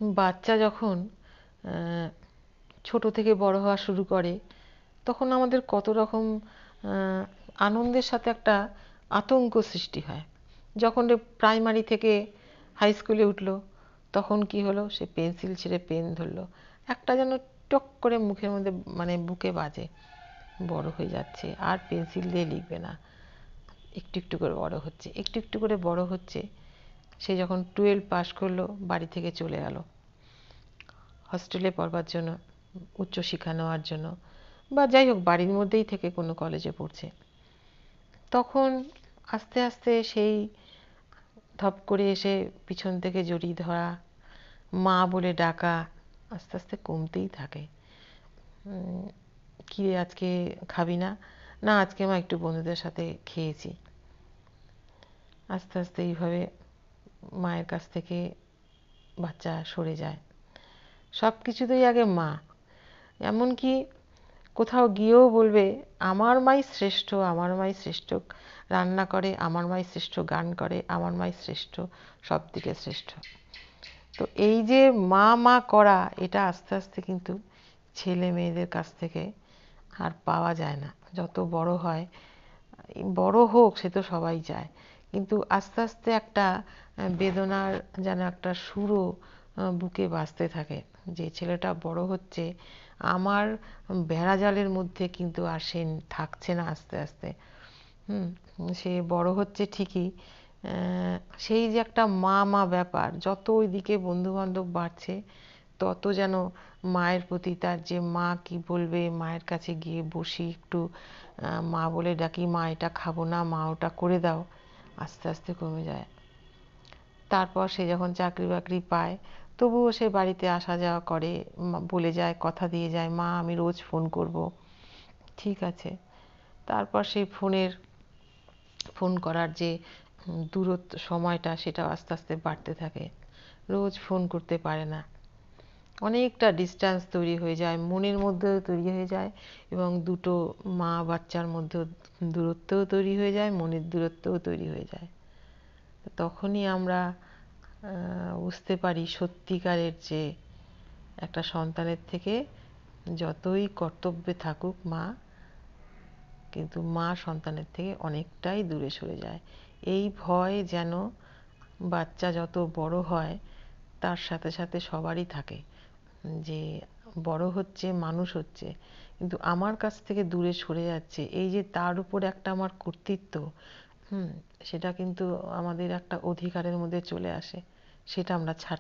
বাচ্চা যখন ছোট থেকে বড় হওয়া শুরু করে তখন আমাদের কত রকম আনন্দের সাথে একটা আতঙ্ক সৃষ্টি হয়। যখন প্রাইমারি থেকে হাই স্কুলে উঠলো তখন কি হলো, সে পেন্সিল ছেড়ে পেন ধরলো, একটা যেন টক করে মুখের মধ্যে মানে বুকে বাজে, বড় হয়ে যাচ্ছে আর পেন্সিল দিয়ে লিখবে না, একটু একটু করে বড় হচ্ছে, একটু একটু করে বড় হচ্ছে। সে যখন 12 পাস করলো বাড়ি থেকে চলে গেল হস্টেলে পড়বার জন্য, উচ্চশিক্ষা নেওয়ার জন্য, বা যাই হোক বাড়ির মধ্যেই থেকে কোনো কলেজে পড়ছে। তখন আস্তে আস্তে সেই ধপ করে এসে পিছন থেকে জড়িয়ে ধরা, মা বলে ডাকা আস্তে আস্তে কমতেই থাকে। কি রে আজকে খাবি না? না আজকে মা একটু বন্ধুদের সাথে খেয়েছি। আস্তে আস্তে এইভাবে মায়ের কাছ থেকে বাচ্চা সরে যায়। সব কিছুতেই আগে মা, এমনকি কোথাও গিয়েও বলবে আমার মাই শ্রেষ্ঠ, আমার মাই শ্রেষ্ঠ রান্না করে, আমার মাই শ্রেষ্ঠ গান করে, আমার মাই শ্রেষ্ঠ, সব দিকে শ্রেষ্ঠ। তো এই যে মা মা করা, এটা আস্তে আস্তে কিন্তু ছেলে মেয়েদের কাছ থেকে আর পাওয়া যায় না। যত বড় হয়, বড় হোক সে তো সবাই চায়, কিন্তু আস্তে আস্তে একটা বেদনার যেন একটা সুরও বুকে বাজতে থাকে যে ছেলেটা বড় হচ্ছে, আমার বেড়াজালের মধ্যে কিন্তু আর সে থাকছে না। আস্তে আস্তে সে বড় হচ্ছে ঠিকই, সেই যে একটা মা মা ব্যাপার, যত ওইদিকে বন্ধু বান্ধব বাড়ছে তত যেন মায়ের প্রতি তার যে মা কি বলবে, মায়ের কাছে গিয়ে বসি একটু, মা বলে ডাকি, মা এটা খাবো না, মা ওটা করে দাও, আস্তে আস্তে কমে যায়। তারপর সে যখন চাকরি বাকরি পায় তবুও সে বাড়িতে আসা যাওয়া করে, বলে যায়, কথা দিয়ে যায়, মা আমি রোজ ফোন করব। ঠিক আছে, তারপর সেই ফোন করার যে দূরত্ব সময়টা সেটাও আস্তে আস্তে বাড়তে থাকে, রোজ ফোন করতে পারে না, অনেকটা ডিস্টেন্স তৈরি হয়ে যায়, মনের মধ্যেও তৈরি হয়ে যায়, এবং দুটো মা বাচ্চার মধ্যেও দূরত্বও তৈরি হয়ে যায়, মনের দূরত্বও তৈরি হয়ে যায়। তখনই আমরা বুঝতে পারি সত্যিকারের যে একটা সন্তানের থেকে যতই কর্তব্যে থাকুক মা, কিন্তু মা সন্তানের থেকে অনেকটাই দূরে সরে যায়। এই ভয় যেন বাচ্চা যত বড় হয় তার সাথে সাথে সবারই থাকে, যে বড় হচ্ছে, মানুষ হচ্ছে, কিন্তু আমার কাছ থেকে দূরে সরে যাচ্ছে, এই যে তার উপর একটা আমার কর্তৃত্ব, সেটা কিন্তু আমাদের একটা অধিকারের মধ্যে চলে আসে, সেটা আমরা ছাড়